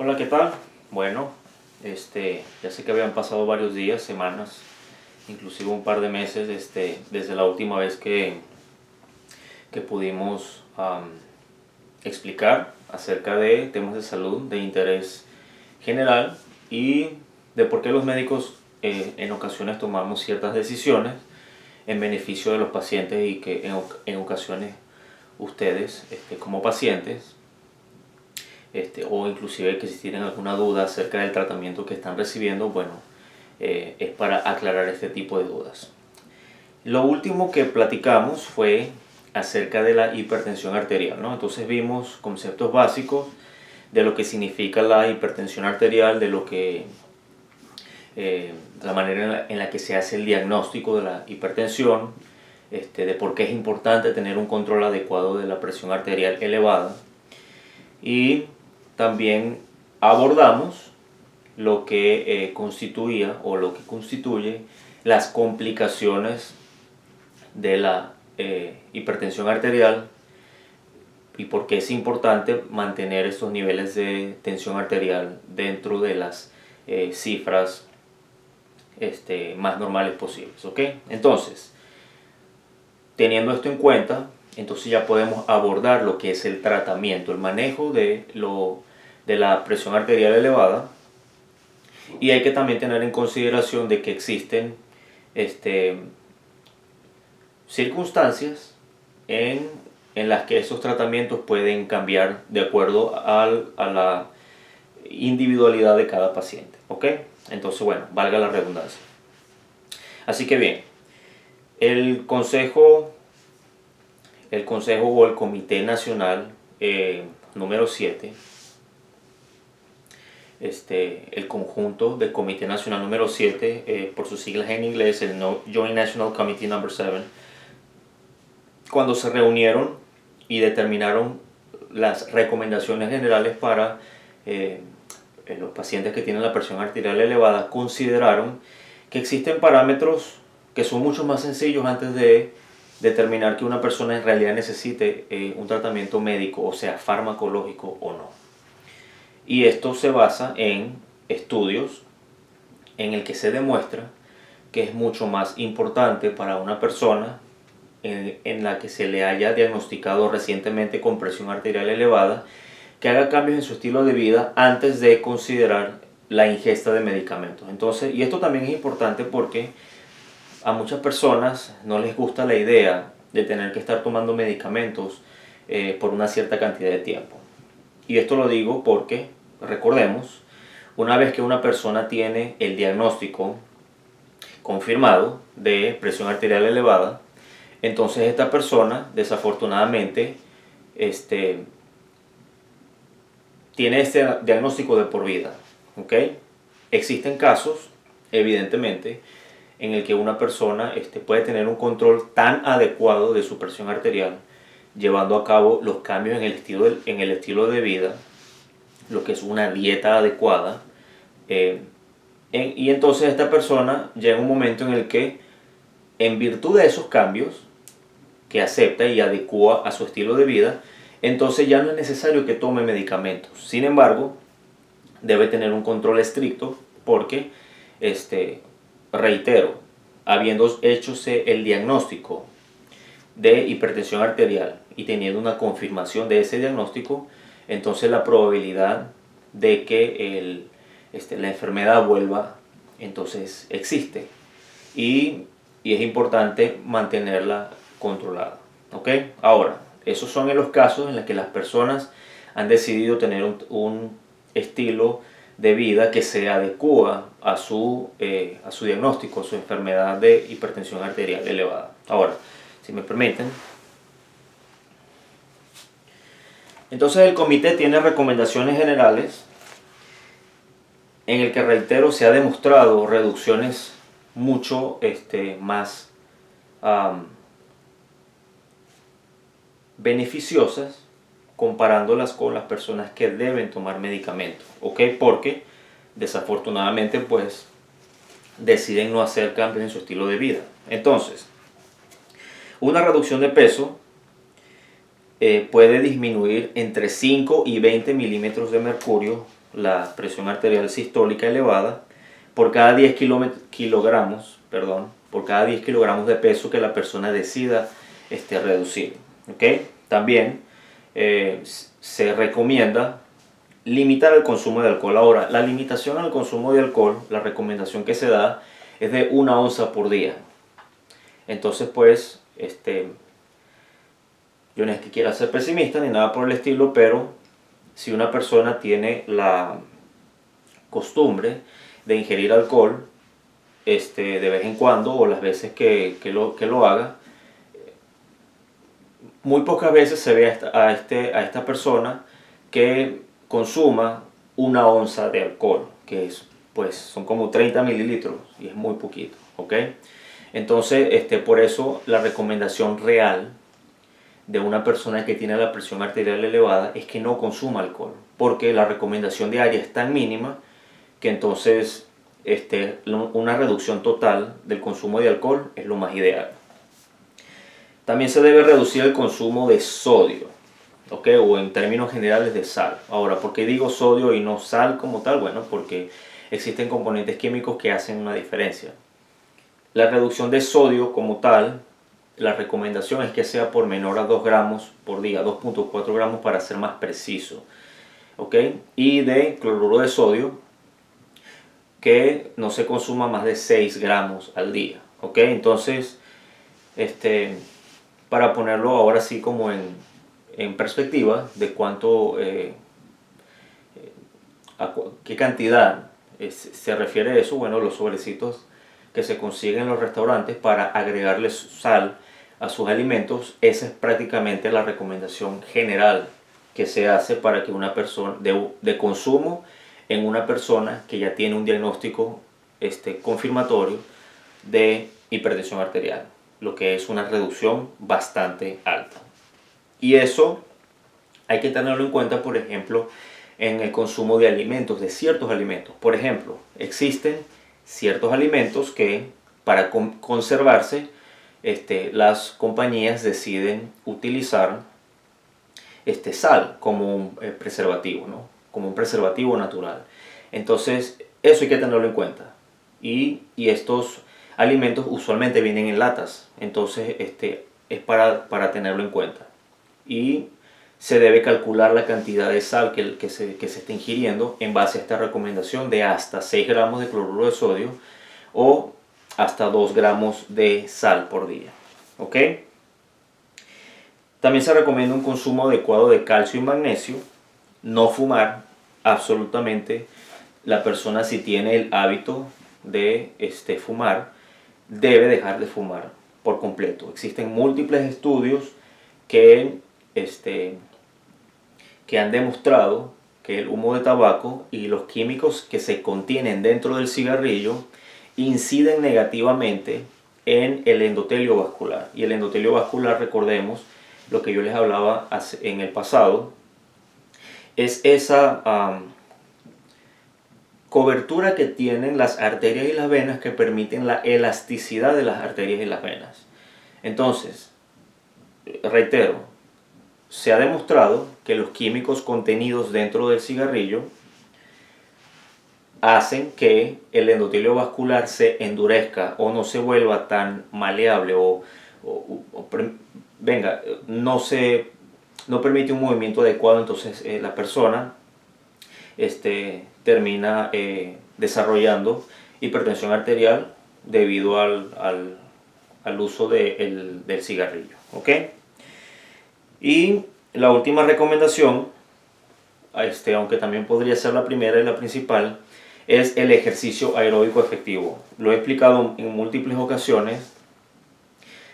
Hola, ¿qué tal? Bueno, ya sé que habían pasado varios días, semanas, inclusive un par de meses, desde la última vez que pudimos explicar acerca de temas de salud de interés general y de por qué los médicos en ocasiones tomamos ciertas decisiones en beneficio de los pacientes y que en ocasiones ustedes, como pacientes, o inclusive que si tienen alguna duda acerca del tratamiento que están recibiendo, bueno, es para aclarar este tipo de dudas. Lo último que platicamos fue acerca de la hipertensión arterial, ¿no? Entonces vimos conceptos básicos de lo que significa la hipertensión arterial, de lo que la manera en la que se hace el diagnóstico de la hipertensión, de por qué es importante tener un control adecuado de la presión arterial elevada, y también abordamos lo que constituía o lo que constituye las complicaciones de la hipertensión arterial y por qué es importante mantener estos niveles de tensión arterial dentro de las cifras más normales posibles, ¿ok? Entonces, teniendo esto en cuenta, entonces ya podemos abordar lo que es el tratamiento, el manejo de la presión arterial elevada, y hay que también tener en consideración de que existen circunstancias en las que esos tratamientos pueden cambiar de acuerdo a la individualidad de cada paciente, ¿ok? Entonces, bueno, valga la redundancia. Así que bien, el consejo o el Comité Nacional número 7, el conjunto del Comité Nacional número 7, por sus siglas en inglés, el Joint National Committee number 7, cuando se reunieron y determinaron las recomendaciones generales para los pacientes que tienen la presión arterial elevada, consideraron que existen parámetros que son mucho más sencillos antes de determinar que una persona en realidad necesite un tratamiento médico, o sea, farmacológico o no. Y esto se basa en estudios en el que se demuestra que es mucho más importante para una persona en la que se le haya diagnosticado recientemente con presión arterial elevada, que haga cambios en su estilo de vida antes de considerar la ingesta de medicamentos. Entonces, y esto también es importante porque a muchas personas no les gusta la idea de tener que estar tomando medicamentos por una cierta cantidad de tiempo. Y esto lo digo porque, recordemos, una vez que una persona tiene el diagnóstico confirmado de presión arterial elevada, entonces esta persona desafortunadamente tiene este diagnóstico de por vida, ¿ok? Existen casos, evidentemente, en el que una persona puede tener un control tan adecuado de su presión arterial, llevando a cabo los cambios en el estilo de vida, lo que es una dieta adecuada, y entonces esta persona llega un momento en el que, en virtud de esos cambios que acepta y adecua a su estilo de vida, entonces ya no es necesario que tome medicamentos. Sin embargo, debe tener un control estricto porque, reitero, habiendo hecho el diagnóstico de hipertensión arterial y teniendo una confirmación de ese diagnóstico, entonces la probabilidad de que la enfermedad vuelva, entonces existe. Y es importante mantenerla controlada, ¿ok? Ahora, esos son en los casos en los que las personas han decidido tener un estilo de vida que se adecua a su diagnóstico, a su enfermedad de hipertensión arterial elevada. Ahora, si me permiten, entonces el comité tiene recomendaciones generales en el que, reitero, se ha demostrado reducciones mucho más beneficiosas comparándolas con las personas que deben tomar medicamentos, ¿ok? Porque desafortunadamente pues deciden no hacer cambios en su estilo de vida. Entonces, una reducción de peso puede disminuir entre 5 y 20 milímetros de mercurio la presión arterial sistólica elevada por cada 10 kilogramos, por cada 10 kilogramos de peso que la persona decida reducir. ¿Okay? También se recomienda limitar el consumo de alcohol. Ahora, la limitación al consumo de alcohol, la recomendación que se da es de 1 onza por día. Entonces, pues, yo no es que quiera ser pesimista ni nada por el estilo, pero si una persona tiene la costumbre de ingerir alcohol de vez en cuando o las veces que lo haga, muy pocas veces se ve a esta persona que consuma 1 onza de alcohol, que es, pues, son como 30 mililitros y es muy poquito, ¿ok? Entonces, por eso la recomendación real de una persona que tiene la presión arterial elevada es que no consuma alcohol, porque la recomendación diaria es tan mínima que entonces una reducción total del consumo de alcohol es lo más ideal. También se debe reducir el consumo de sodio, ¿ok? O en términos generales de sal. Ahora, ¿por qué digo sodio y no sal como tal? Bueno, porque existen componentes químicos que hacen una diferencia. La reducción de sodio como tal, la recomendación es que sea por menor a 2 gramos por día, 2.4 gramos para ser más preciso, ¿ok? Y de cloruro de sodio, que no se consuma más de 6 gramos al día, ¿ok? Entonces, para ponerlo ahora sí como en perspectiva de cuánto, a qué cantidad se refiere eso, bueno, los sobrecitos que se consiguen en los restaurantes para agregarles sal a sus alimentos, esa es prácticamente la recomendación general que se hace para que una persona de consumo en una persona que ya tiene un diagnóstico confirmatorio de hipertensión arterial, lo que es una reducción bastante alta. Y eso hay que tenerlo en cuenta, por ejemplo, en el consumo de alimentos, de ciertos alimentos. Por ejemplo, existen ciertos alimentos que para conservarse, las compañías deciden utilizar sal como un preservativo, ¿no? Como un preservativo natural. Entonces, eso hay que tenerlo en cuenta. Y estos alimentos usualmente vienen en latas, entonces es para tenerlo en cuenta. Y se debe calcular la cantidad de sal que se está ingiriendo en base a esta recomendación de hasta 6 gramos de cloruro de sodio o hasta 2 gramos de sal por día. ¿Ok? También se recomienda un consumo adecuado de calcio y magnesio. No fumar, absolutamente. La persona, si tiene el hábito de fumar, debe dejar de fumar por completo. Existen múltiples estudios que han demostrado que el humo de tabaco y los químicos que se contienen dentro del cigarrillo inciden negativamente en el endotelio vascular. Y el endotelio vascular, recordemos lo que yo les hablaba en el pasado, es esa cobertura que tienen las arterias y las venas que permiten la elasticidad de las arterias y las venas. Entonces, reitero, se ha demostrado que los químicos contenidos dentro del cigarrillo hacen que el endotelio vascular se endurezca o no se vuelva tan maleable no permite un movimiento adecuado. Entonces la persona termina desarrollando hipertensión arterial debido al uso del cigarrillo. ¿Ok? Y la última recomendación, aunque también podría ser la primera y la principal, es el ejercicio aeróbico efectivo. Lo he explicado en múltiples ocasiones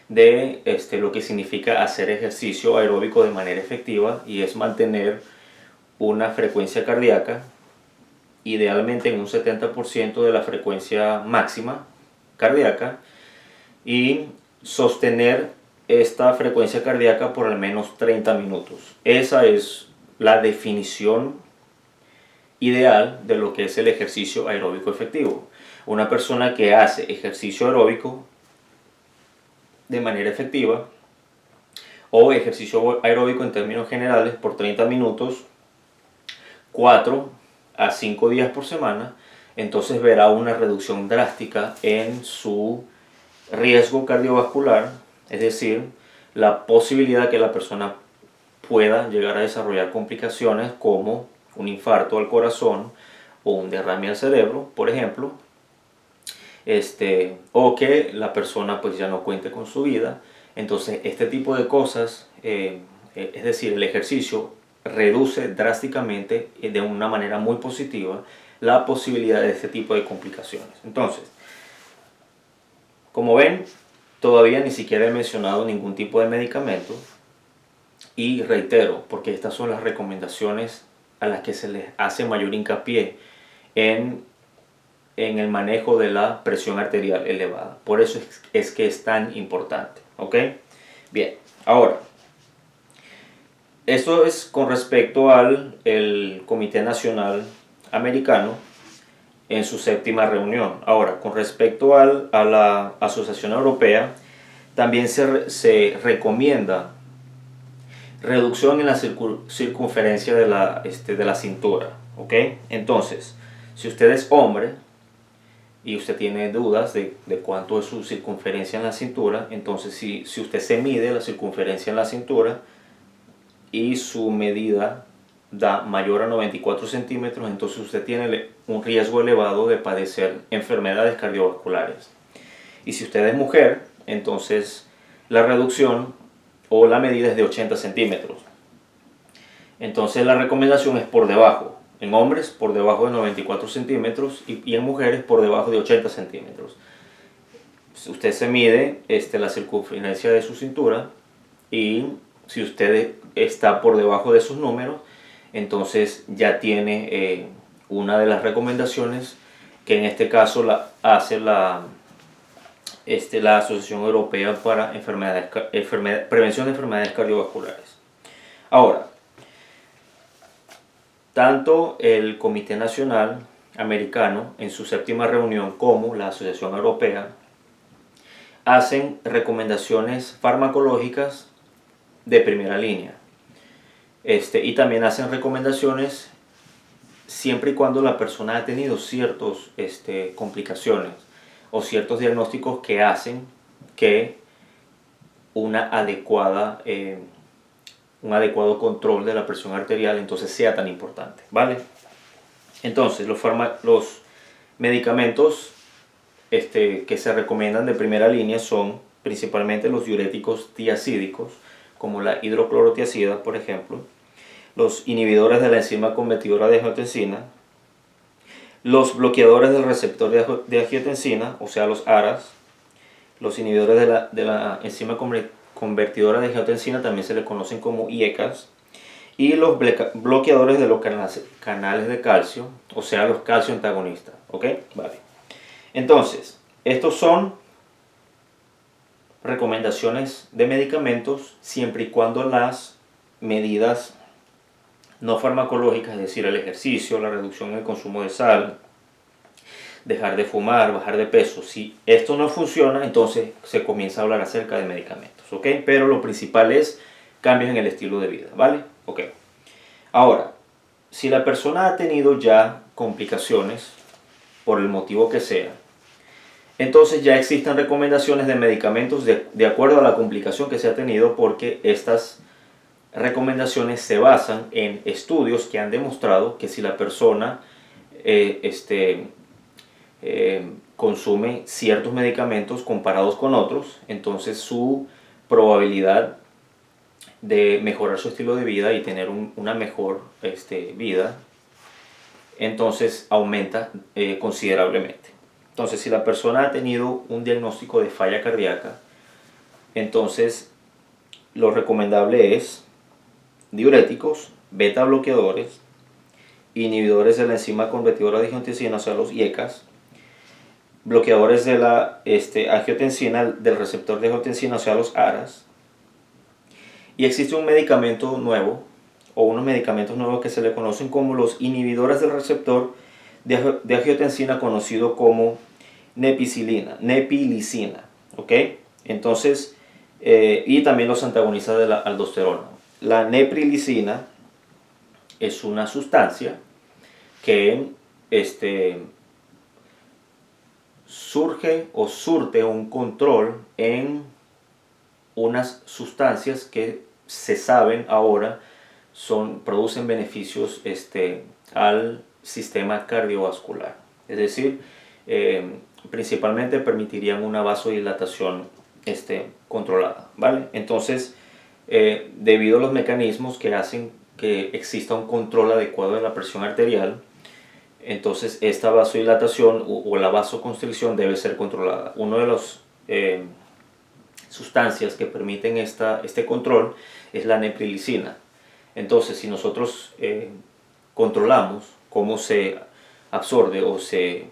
de lo que significa hacer ejercicio aeróbico de manera efectiva, y es mantener una frecuencia cardíaca idealmente en un 70% de la frecuencia máxima cardíaca y sostener esta frecuencia cardíaca por al menos 30 minutos. Esa es la definición ideal de lo que es el ejercicio aeróbico efectivo. Una persona que hace ejercicio aeróbico de manera efectiva o ejercicio aeróbico en términos generales por 30 minutos, 4 a 5 días por semana, entonces verá una reducción drástica en su riesgo cardiovascular, es decir, la posibilidad que la persona pueda llegar a desarrollar complicaciones como un infarto al corazón o un derrame al cerebro, por ejemplo, o que la persona pues ya no cuente con su vida. Entonces este tipo de cosas, es decir, el ejercicio reduce drásticamente, de una manera muy positiva, la posibilidad de este tipo de complicaciones. Entonces, como ven, todavía ni siquiera he mencionado ningún tipo de medicamento, y reitero, porque estas son las recomendaciones a las que se les hace mayor hincapié en el manejo de la presión arterial elevada. Por eso es que es tan importante, ¿ok? Bien, ahora, esto es con respecto al el Comité Nacional Americano en su 7ª reunión. Ahora, con respecto a la Asociación Europea, también se recomienda reducción en la circunferencia de la cintura, ¿ok? Entonces, si usted es hombre y usted tiene dudas de cuánto es su circunferencia en la cintura, entonces si usted se mide la circunferencia en la cintura y su medida da mayor a 94 centímetros, entonces usted tiene un riesgo elevado de padecer enfermedades cardiovasculares. Y si usted es mujer, entonces la reducción o la medida es de 80 centímetros. Entonces la recomendación es por debajo. En hombres por debajo de 94 centímetros y en mujeres por debajo de 80 centímetros. Usted se mide la circunferencia de su cintura y si usted está por debajo de esos números, entonces ya tiene una de las recomendaciones que en este caso hace la Asociación Europea para Prevención de Enfermedades Cardiovasculares. Ahora, tanto el Comité Nacional Americano en su 7ª reunión como la Asociación Europea hacen recomendaciones farmacológicas de primera línea, y también hacen recomendaciones siempre y cuando la persona ha tenido ciertas complicaciones o ciertos diagnósticos que hacen que un adecuado control de la presión arterial entonces sea tan importante, ¿vale? Entonces los medicamentos que se recomiendan de primera línea son principalmente los diuréticos tiacídicos, como la hidroclorotiazida, por ejemplo, los inhibidores de la enzima convertidora de angiotensina, los bloqueadores del receptor de angiotensina, o sea los ARAs, los inhibidores de la enzima convertidora de angiotensina también se le conocen como IECAS, y los bloqueadores de los canales de calcio, o sea los calcio antagonistas, ¿ok? Vale. Entonces, estos son recomendaciones de medicamentos siempre y cuando las medidas no farmacológicas, es decir, el ejercicio, la reducción en el consumo de sal, dejar de fumar, bajar de peso. Si esto no funciona, entonces se comienza a hablar acerca de medicamentos, ¿ok? Pero lo principal es cambios en el estilo de vida, ¿vale? Ok. Ahora, si la persona ha tenido ya complicaciones, por el motivo que sea, entonces ya existen recomendaciones de medicamentos de acuerdo a la complicación que se ha tenido, porque estas recomendaciones se basan en estudios que han demostrado que si la persona consume ciertos medicamentos comparados con otros, entonces su probabilidad de mejorar su estilo de vida y tener una mejor vida, entonces aumenta considerablemente. Entonces, si la persona ha tenido un diagnóstico de falla cardíaca, entonces lo recomendable es diuréticos, beta bloqueadores, inhibidores de la enzima convertidora de angiotensina, o sea los IECAS, bloqueadores de la angiotensina, del receptor de angiotensina, o sea los ARAS. Y existe un medicamento nuevo, o unos medicamentos nuevos que se le conocen como los inhibidores del receptor de angiotensina, conocido como nepilicina, ¿ok? Entonces, y también los antagonistas de la aldosterona. La neprilicina es una sustancia que surge o surte un control en unas sustancias que se saben ahora producen beneficios al sistema cardiovascular. Es decir, principalmente permitirían una vasodilatación controlada, ¿vale? Entonces, debido a los mecanismos que hacen que exista un control adecuado de la presión arterial, entonces esta vasodilatación o la vasoconstricción debe ser controlada. Una de las sustancias que permiten este control es la neprilicina. Entonces, si nosotros controlamos cómo se absorbe o se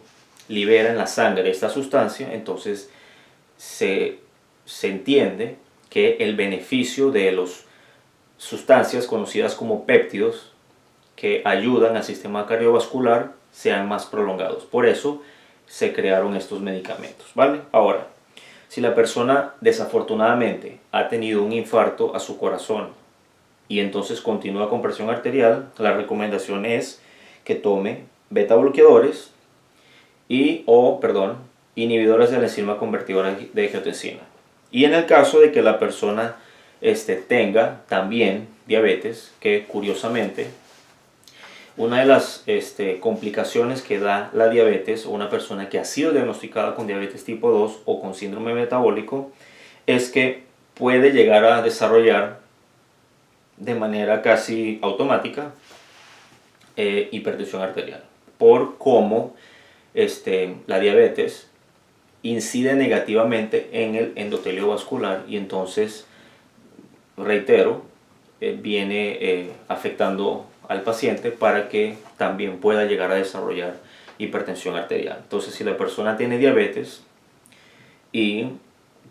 libera en la sangre esta sustancia, entonces se entiende que el beneficio de las sustancias conocidas como péptidos que ayudan al sistema cardiovascular sean más prolongados. Por eso se crearon estos medicamentos, ¿vale? Ahora, si la persona desafortunadamente ha tenido un infarto a su corazón y entonces continúa con presión arterial, la recomendación es que tome beta bloqueadores inhibidores de la enzima convertidora de angiotensina. Y en el caso de que la persona tenga también diabetes, que curiosamente una de las complicaciones que da la diabetes o una persona que ha sido diagnosticada con diabetes tipo 2 o con síndrome metabólico es que puede llegar a desarrollar de manera casi automática hipertensión arterial, por cómo la diabetes incide negativamente en el endotelio vascular y entonces, reitero, viene afectando al paciente para que también pueda llegar a desarrollar hipertensión arterial. Entonces, si la persona tiene diabetes y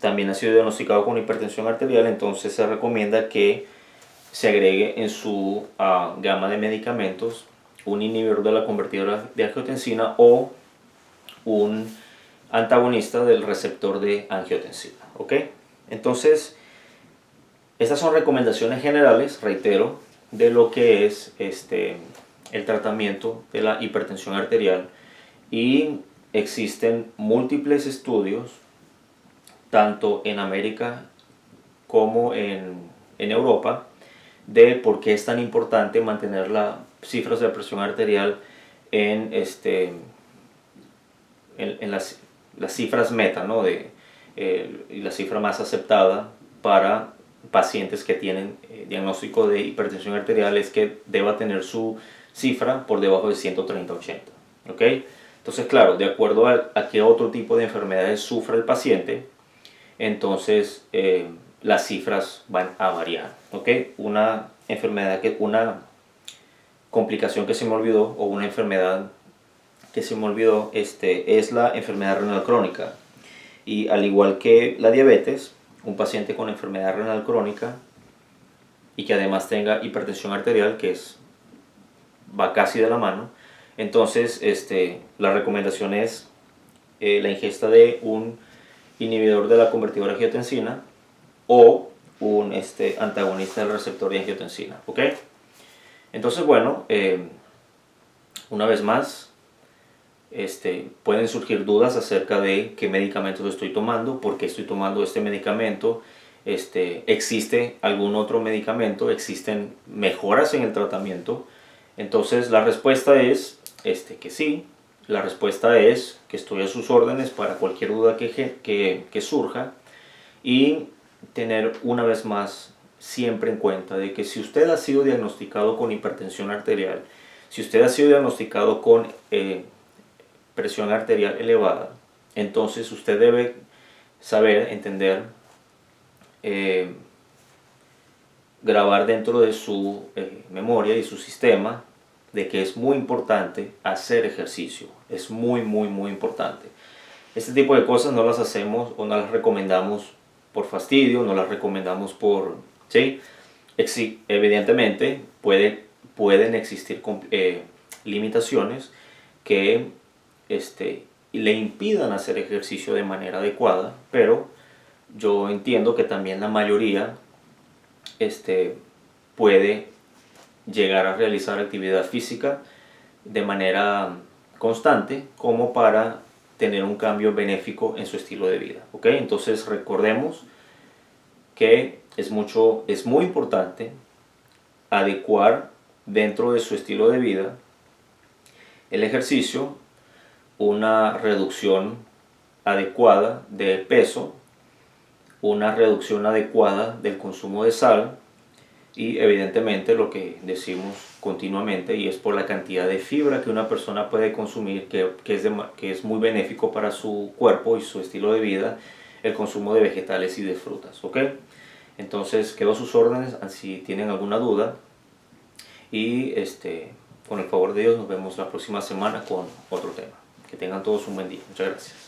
también ha sido diagnosticado con hipertensión arterial, entonces se recomienda que se agregue en su gama de medicamentos un inhibidor de la convertidora de angiotensina o un antagonista del receptor de angiotensina, ¿ok? Entonces, estas son recomendaciones generales, reitero, de lo que es el tratamiento de la hipertensión arterial, y existen múltiples estudios tanto en América como en Europa de por qué es tan importante mantener las cifras de presión arterial en las cifras meta, ¿no? Y la cifra más aceptada para pacientes que tienen diagnóstico de hipertensión arterial es que deba tener su cifra por debajo de 130/80, ¿ok? Entonces, claro, de acuerdo a qué otro tipo de enfermedades sufra el paciente, entonces las cifras van a variar, ¿ok? Una complicación que se me olvidó, o una enfermedad que se me olvidó, es la enfermedad renal crónica. Y al igual que la diabetes, un paciente con enfermedad renal crónica y que además tenga hipertensión arterial, va casi de la mano, entonces la recomendación es la ingesta de un inhibidor de la convertidora de angiotensina o un antagonista del receptor de angiotensina, ¿ok? Entonces, bueno, una vez más, pueden surgir dudas acerca de qué medicamentos estoy tomando, por qué estoy tomando este medicamento, ¿existe algún otro medicamento? ¿Existen mejoras en el tratamiento? Entonces la respuesta es que sí. La respuesta es que estoy a sus órdenes para cualquier duda que surja, y tener una vez más siempre en cuenta de que si usted ha sido diagnosticado con hipertensión arterial, si usted ha sido diagnosticado con presión arterial elevada, entonces usted debe saber, entender, grabar dentro de su memoria y su sistema de que es muy importante hacer ejercicio. Es muy, muy, muy importante. Este tipo de cosas no las hacemos o no las recomendamos por fastidio, no las recomendamos por... ¿sí? Evidentemente pueden existir limitaciones que le impidan hacer ejercicio de manera adecuada, pero yo entiendo que también la mayoría puede llegar a realizar actividad física de manera constante como para tener un cambio benéfico en su estilo de vida. ¿Ok? Entonces recordemos que es muy importante adecuar dentro de su estilo de vida el ejercicio, una reducción adecuada de peso, una reducción adecuada del consumo de sal y evidentemente lo que decimos continuamente, y es por la cantidad de fibra que una persona puede consumir, que es muy benéfico para su cuerpo y su estilo de vida, el consumo de vegetales y de frutas. ¿Ok? Entonces quedo a sus órdenes si tienen alguna duda, y con el favor de Dios nos vemos la próxima semana con otro tema. Que tengan todos un buen día. Muchas gracias.